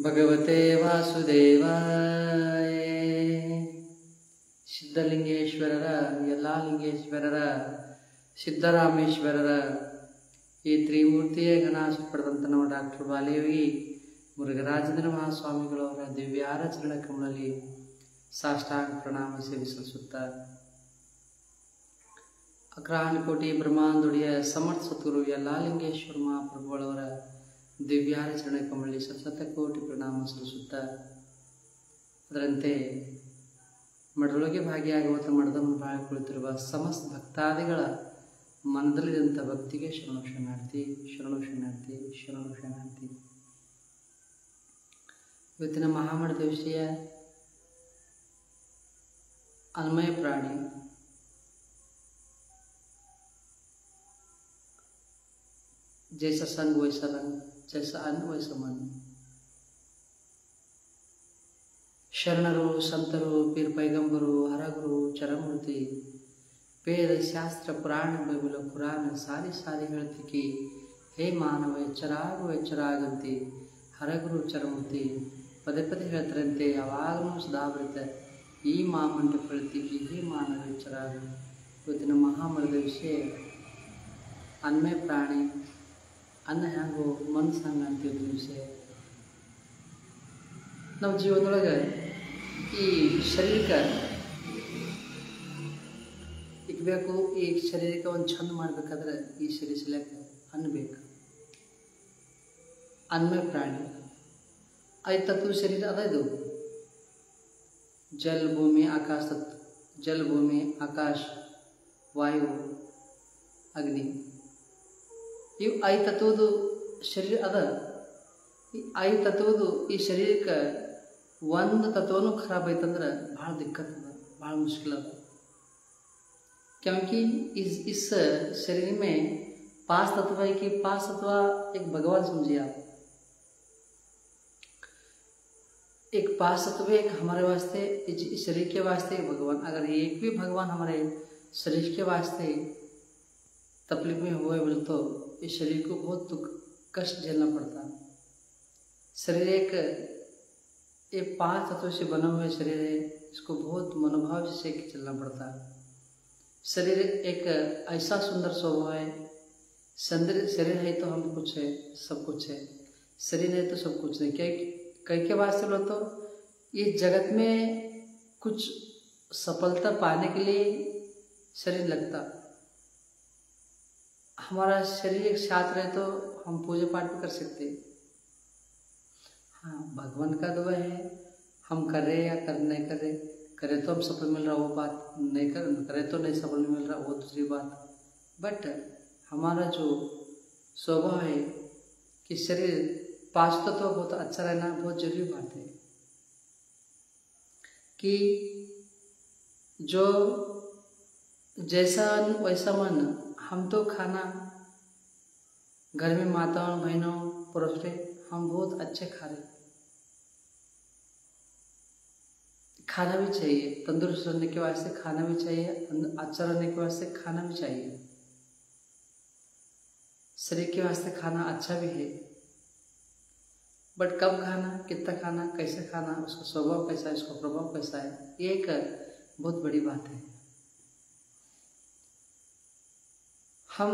भगवते वासुदेवाय ಸಿದ್ಧಲಿಂಗೇಶ್ವರರ ಎಲ್ಲಾ ಲಿಂಗೇಶ್ವರರ ಸಿದ್ದರಾಮೇಶ್ವರರ ಈ ತ್ರಿಮೂರ್ತಿಯ ಗಣಾಶ ಪಡೆದಂಥ ನಮ್ಮ ಡಾಕ್ಟರ್ ಬಾಲೇವಿ ಮುರುಘರಾಜೇಂದ್ರ ಮಹಾಸ್ವಾಮಿಗಳವರ ದಿವ್ಯಾರ ಚರಣ ಕಮಲಲ್ಲಿ ಸಾಷ್ಟಾಂಗ ಪ್ರಣಾಮ ಸೇವಿಸುತ್ತಾ ಅಗ್ರಹಾನಕೋಟಿ ಬ್ರಹ್ಮಾಂಡುಡಿಯ ಸಮರ್ಥ ಸದ್ಗುರು ಎಲ್ಲಾ ಲಿಂಗೇಶ್ವರ ಮಹಾಪ್ರಭುಗಳವರ ದಿವ್ಯಾರ ಚರಣ ಕಮಲಲ್ಲಿ ಶತಕೋಟಿ ಪ್ರಣಾಮ ಸಲ್ಲಿಸುತ್ತಾ ಅದರಂತೆ ಮಠದೊಳಗೆ ಭಾಗಿಯಾಗುವಂಥ ಮಠದ ಮುಂಭಾಗ ಕುಳಿತಿರುವ ಸಮಸ್ತ ಭಕ್ತಾದಿಗಳ ಮನದಲ್ಲಿದ್ದಂಥ ಭಕ್ತಿಗೆ ಶರಣು ಶರಣಾರ್ಥಿ ಶರಣು ಶರಣಾರ್ಥಿ ಶರಣು ಶರಣಾರ್ಥಿ. ಇವತ್ತಿನ ಮಹಾಮಠದ ವಿಷಯ ಅನ್ವಯ ಪ್ರಾಣಿ. जैसा संग वैसा रंग, जैसा अन्न वैसा मन. ಶರಣರು ಸಂತರು ಪೀರ್ ಪೈಗಂಬರು ಹರಗುರು ಚರಮೂರ್ತಿ ವೇದ ಶಾಸ್ತ್ರ ಪುರಾಣ ಬೈಬಲ ಪುರಾಣ ಸಾರಿ ಸಾರಿ ಹೇಳ್ತಿಕಿ ಹೇ ಮಾನವ ಎಚ್ಚರಾಗಂತಿ ಹರಗುರು ಚರಮೂರ್ತಿ ಪದೇ ಪದೇ ಹೇಳ್ತಾರಂತೆ. ಯಾವಾಗಲೂ ಸದಾ ಬರುತ್ತೆ ಈ ಮಂಟಪ ಹೇಳ್ತೀವಿ ಹೇ ಮಾನವ ಎಚ್ಚರಾಗ. ಇವತ್ತಿನ ಮಹಾಮರದ ವಿಷಯ ಅನ್ಮಯ ಪ್ರಾಣಿ ಅನ್ನ ಹ್ಯಾಂಗೋ ಮನಸ್ಸು ಹಂಗೆ ಅಂತೀವಿ ವಿಷಯ. ನಮ್ಮ ಜೀವನದೊಳಗೆ ಈ ಶರೀರಕ್ಕೆ ಇಕ್ಬೇಕು, ಈ ಶರೀರಕ್ಕೆ ಒಂದು ಚಂದ ಮಾಡಬೇಕಾದ್ರೆ ಈ ಶರೀರ ಸಲಕ್ಕೆ ಅನ್ನ ಬೇಕು. ಅನ್ಮಯ ಪ್ರಾಣಿ 5 ತತ್ವ ಶರೀರ ಅದ. ಇದು ಜಲ್ ಭೂಮಿ ಆಕಾಶ ತತ್ವ, ಜಲ್ ಭೂಮಿ ಆಕಾಶ ವಾಯು ಅಗ್ನಿ ಇವು 5 ತತ್ವದ ಶರೀರ ಅದ. ಈ 5 ತತ್ವದು ಈ ಶರೀರಕ್ಕೆ ಒಂದು तत्वनू खराब आयतंದ್ರೆ ಭಾಳ दिक्कत है, भाಳ मुश्किल है. क्योंकि इस शरीर में 5 तत्व है कि 5 तत्व एक भगवान समझिए आप. एक 5 तत्व एक हमारे वास्ते इस शरीर के वास्ते भगवान. अगर एक भी भगवान हमारे शरीर के वास्ते तकलीफ में हुए बोले तो इस शरीर को बहुत दुख कष्ट झेलना पड़ता है. शरीर एक 5 तत्वों से बना हुआ शरीर है, इसको बहुत मनोभाव से चलना पड़ता है. शरीर एक ऐसा सुंदर स्वभाव है. शरीर है तो हम कुछ है, सब कुछ है. शरीर है तो सब कुछ नहीं. कई के वास्ते लो तो ये जगत में कुछ सफलता पाने के लिए शरीर लगता. हमारा शरीर एक साथ रहे तो हम पूजा पाठ भी कर सकते हैं. हाँ, भगवान का दुआ है. हम कर रहे या नहीं कर रहे, करे तो हम सफल मिल रहा वो बात, नहीं करे तो नहीं सफल मिल रहा वो दूसरी बात. बट हमारा जो स्वभाव है कि शरीर 5 तत्व बहुत अच्छा रहना बहुत जरूरी बात है. कि जो जैसा वैसा मन. हम तो खाना घर में माताओं बहनों परोसते हम बहुत अच्छे खा रहे. खाना भी चाहिए, तंदुरुस्त रहने के वास्ते खाना भी चाहिए, अच्छा रहने के वास्ते खाना भी चाहिए. शरीर के वास्ते खाना अच्छा भी है. बट कब खाना, कितना खाना, कैसे खाना, उसका स्वभाव कैसा है, उसका प्रभाव कैसा है, ये एक बहुत बड़ी बात है. हम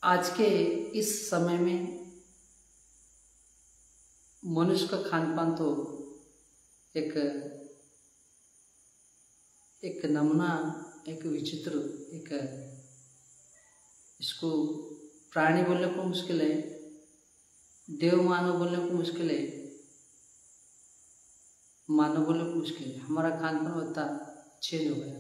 आज के इस समय में मनुष्य का खान पान तो एक नमूना, एक विचित्र, एक इसको प्राणी बोलने को मुश्किल है, देव मानव बोलने को मुश्किल है, मानव बोलने को मुश्किल है. हमारा खान पान होता चेंज हो गया.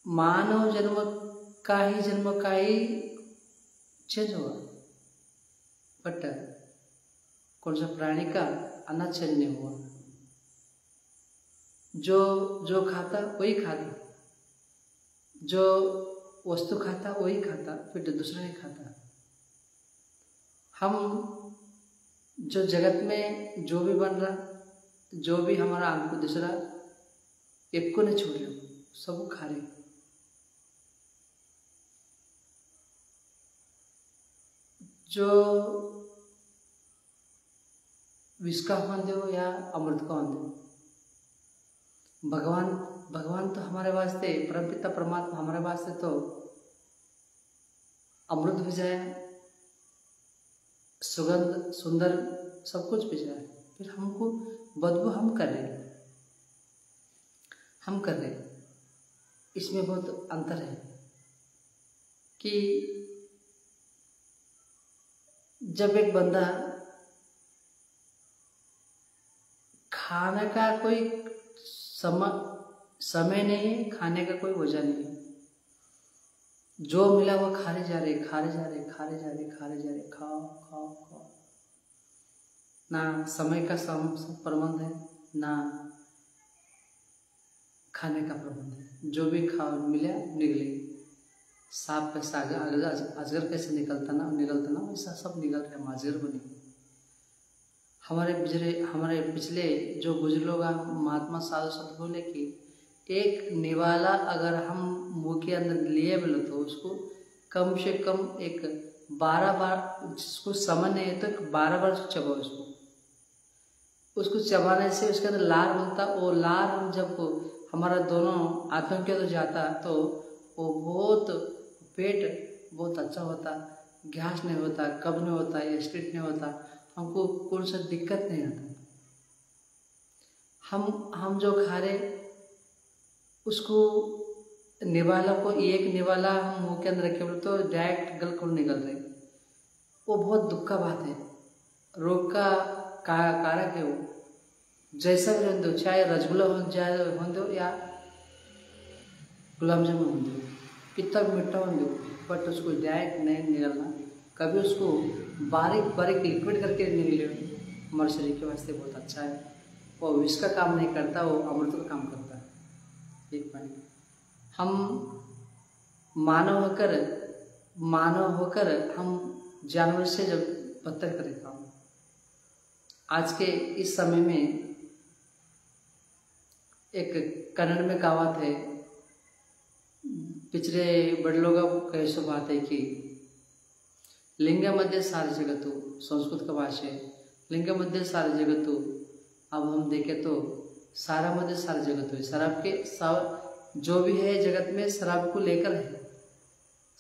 मानव जन्म का ही चेंज हुआ. बट कौन सा प्राणी का अन्ना चेंज नहीं हुआ. जो खाता वही खाता, जो वस्तु खाता वही खाता, फिर दूसरा नहीं खाता. हम जो जगत में जो भी बन रहा, जो भी हमारा हमको दूसरा एक को नहीं छोड़ रहे, सब खा रहे. जो विष का होने दो या अमृत का होने दो, भगवान तो हमारे वास्ते, परमपिता परमात्मा हमारे वास्ते तो अमृत भेजाया, सुगंध सुंदर सब कुछ भेजाया, फिर हमको बदबू हम कर रहे इसमें बहुत अंतर है कि जब एक बंदा खाने का कोई समय नहीं है, खाने का कोई वजह नहीं है, जो मिला वो खारे जा रहे, खाओ। ना समय का प्रबंध है, ना खाने का प्रबंध है, जो भी खाओ मिला निकले। सांप कैसा अजगर कैसे निकलता ना वैसा सब निकल रहे, अजगर बने। हमारे पिछले जो बुजुर्ग लोग महात्मा साधु संत बोले कि एक निवाला अगर हम मुंह के अंदर लिए बोले तो उसको कम से कम एक 12 बार, जिसको समझ नहीं है तो 12 बार चबाओ उसको चबाने से उसके अंदर लार बनता। वो लार हम जब हमारा दोनों आंतों के अंदर जाता तो वो बहुत पेट बहुत अच्छा होता, गैस नहीं होता, कब्ज नहीं होता, एसिडिटी नहीं होता, हमको कौन सा दिक्कत नहीं आता। हम जो खा रहे उसको निवाला को एक निवाला हम मुंह के अंदर रखे बोले तो डायरेक्ट गल को निकल रहे, वो बहुत दुख का बात है, रोग का कारक है। वो जैसा भी होने दो, चाहे रसगुल्ला होने दो या गुलाब जामुन होने दो, कितना मीठा होने दो, बट उसको डायरेक्ट नहीं निकलना, कभी उसको बारीक लिक्विड करके निकले, हमारे शरीर के वास्ते बहुत अच्छा है। वो विष का काम नहीं करता, वो अमृत का काम करता है। एक पॉइंट, हम मानव होकर हम जानवर से जब बदतर करें काम। आज के इस समय में एक कन्नड़ में कहावत है, पिछले बड़े लोगों का ऐसा बात है कि लिंग मध्य सारे जगतु, संस्कृत का भाषा है, लिंग मध्य सारे जगतु। अब हम देखें तो सारा मध्य सारे जगत है, शराब के जो भी है जगत में शराब को लेकर है,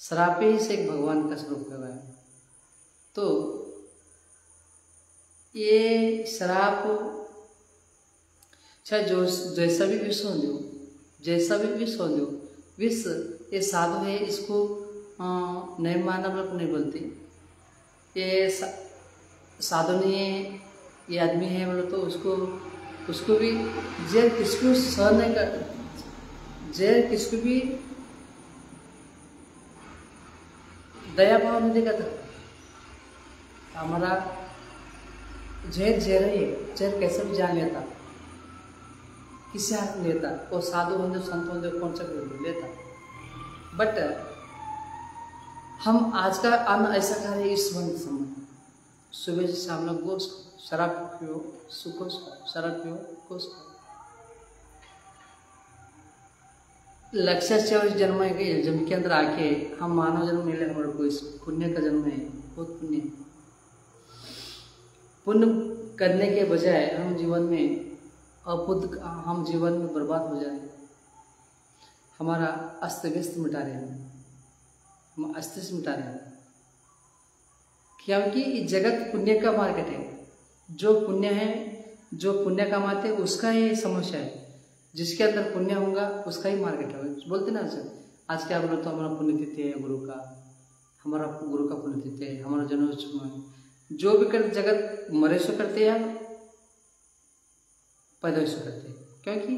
शराब ही से एक भगवान का स्वरूप लगा है। तो ये शराब चाहे जैसा भी विष हो दो, विष ये साधु है, इसको नहीं मानव लोग नहीं बोलते, ये साधु नहीं है, ये आदमी है बोलो तो उसको भी जहर किसको सहन नहीं कर, जहर किसको भी दया भाव नहीं देखा था। हमारा जहर ही है, जहर कैसे भी जान लेता, किसी हाथ में लेता, वो साधु होंगे संत होंगे कौन सा लेता। बट हम आज का अन्न ऐसा खा रहे इस समय सुबह से शाम लोग गोश्त खाओ, शराब पियो, सुकोस खाओ, शराब पियो, गोश्त खाओ। लक्ष्य से उस जन्म के अंदर आके हम मानव जन्म मिले, हमारे को इस पुण्य का जन्म है, बहुत पुण्य करने के बजाय हम जीवन में हम जीवन में बर्बाद हो जाए, हमारा अस्त व्यस्त मिटा रहे हैं, हम अस्तित्व मिटा रहे हैं, क्योंकि इस जगत पुण्य का मार्केट है। जो पुण्य है, जो पुण्य कमाते उसका ही समस्या है, जिसके अंदर पुण्य होगा उसका ही मार्केट है। बोलते ना सर, आज क्या बोलो तो हमारा पुण्यतिथि है गुरु का, हमारा गुरु का पुण्यतिथि है, हमारा जन्मोत्सव है, जो भी कर जगत मरे सो करते हैं, पैदा सो करते हैं, क्योंकि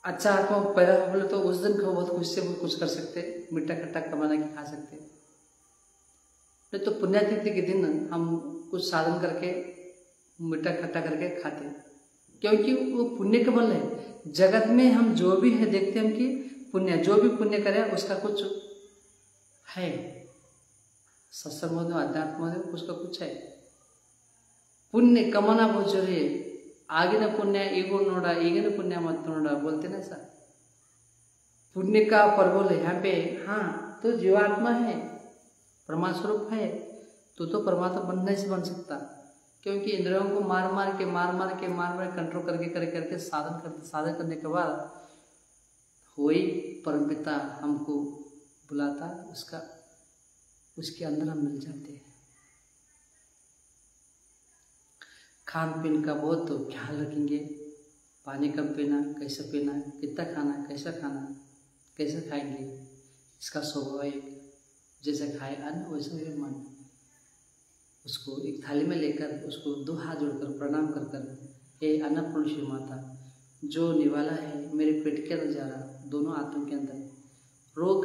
अच्छा आत्मा पैदा बोले तो उस दिन को बहुत खुश से कुछ कर सकते, मीठा खट्टा कमाना के खा सकते। नहीं तो पुण्यतिथि के दिन हम कुछ साधन करके मीठा खट्टा करके खाते, क्योंकि वो पुण्य का बल है। जगत में हम जो भी है देखते हैं कि पुण्य, जो भी पुण्य करे उसका कुछ है, सत्संग हो, अध्यात्म हो, उसका कुछ है। पुण्य कमाना बहुत जरूरी है। आगे पुण्य ईगो नोड़ा, ईगिन पुण्य मत नोड़ा, बोलते ना सर। पुण्य का प्रबल है यहाँ पे। हाँ, तो जीवात्मा है, परमात्मा स्वरूप है, तो परमात्मा बनने से बन सकता, क्योंकि इंद्रियों को मार मार के कंट्रोल करके साधन करने के बाद वही परमपिता हमको बुलाता, उसके अंदर हम मिल जाते हैं। खान पीन का बहुत तो ख्याल रखेंगे, पानी कम पीना, कैसे पीना, कितना खाना, कैसा खाना, कैसे खाएंगे, इसका स्वभाव एक जैसे खाए अन्न वैसे ही मन। उसको एक थाली में लेकर उसको 2 हाथ जोड़कर प्रणाम कर कर, हे अन्नपूर्णेश्वरी माता, जो निवाला है मेरे पेट के अंदर जा रहा, दोनों आत्मा के अंदर रोग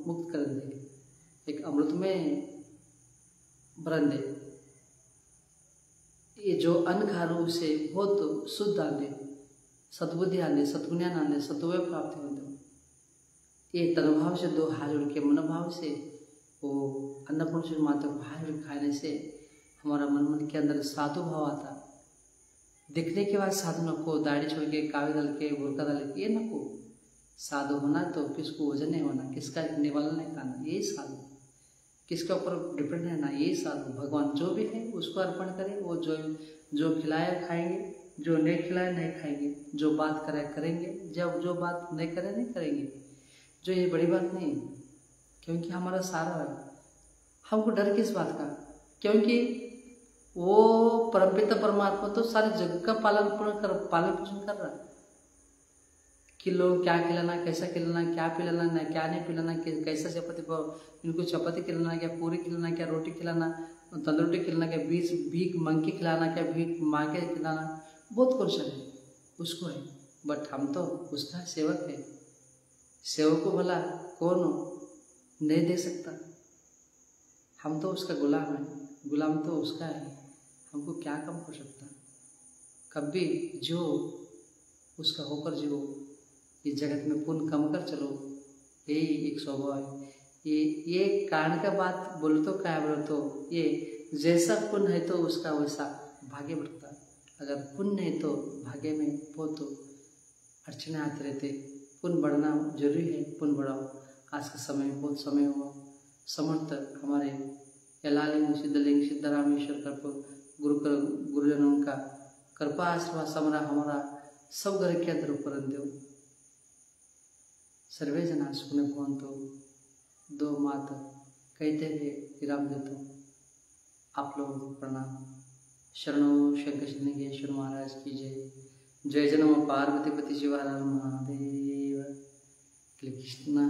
मुक्त कर दे, एक अमृत में भर दे। ये जो अन्न खा रहा उसे बहुत शुद्ध आने, सद्बुद्धि आने, सद्गुण्यान आने, सत्वय प्राप्ति हो दो। ये तनुभाव से 2 हाथ जोड़ के मनोभाव से वो अन्नपूर्णेश्वरी माता को हाथ जोड़ खाने से हमारा मन के अंदर साधु भाव आता। दिखने के बाद साधु नको, दाढ़ी छोड़ के, कावे डाल के, बुरका डाल के, ये नको। साधु होना तो किसको वजन नहीं होना, किसका निवाला नहीं खाना, यही साधु। किसका ऊपर डिपेंड रहना, यही साधु। भगवान जो भी है उसको अर्पण करें, वो जो खिलाया खाएंगे, जो नहीं खिलाया नहीं खाएंगे, जो बात करे करेंगे, जब जो बात नहीं करे नहीं करेंगे। जो ये बड़ी बात नहीं है, क्योंकि हमारा सारा है। हमको डर किस बात का, क्योंकि वो परमपिता परमात्मा तो सारे जगत का पालन पोषण कर रहा है कि लोग क्या खिलाना, कैसा खिलाना, क्या पिलाना, क्या नहीं पिलाना, कैसा चपाती इनको चपाती खिलाना, क्या पूरी खिलाना, क्या रोटी खिलाना, तंदूरी खिलाना, क्या भीख मांग के खिलाना, क्या भीख मांग के खिलाना, बहुत क्वेश्चन है उसको है। बट हम तो उसका सेवक है। सेवक को भला कौन नहीं दे सकता, हम तो उसका गुलाम है, गुलाम तो उसका है, हमको क्या कम हो सकता। कभी जो उसका होकर जो इस जगत में पुण्य कम कर चलो, यही एक स्वभाव है। ये कारण का बात बोलो तो क्या बोलो तो ये जैसा पुण्य है तो उसका वैसा भाग्य बढ़ता है। अगर पुण्य है तो भाग्य में बहुत तो अड़चने आते रहते। पुण्य बढ़ना जरूरी है, पुण्य बढ़ाओ। आज का समय बहुत समय हुआ, समर्थ हमारे यलालिंग सिद्धलिंग सिद्धरामेश्वर गुरुजनों का कृपा आशीर्वाद समरा हमारा सब घर के अंदर ऊपर दो। सर्वे जना सुखने भवन्तु। 2 मात कहते हुए विराम देता हूँ। आप लोगों को प्रणाम। शरणो शंकर श्रीनिकेश्वर महाराज की जय। जय जय नमः पार्वती पति शिव हर हर महादेव। कृष्णा।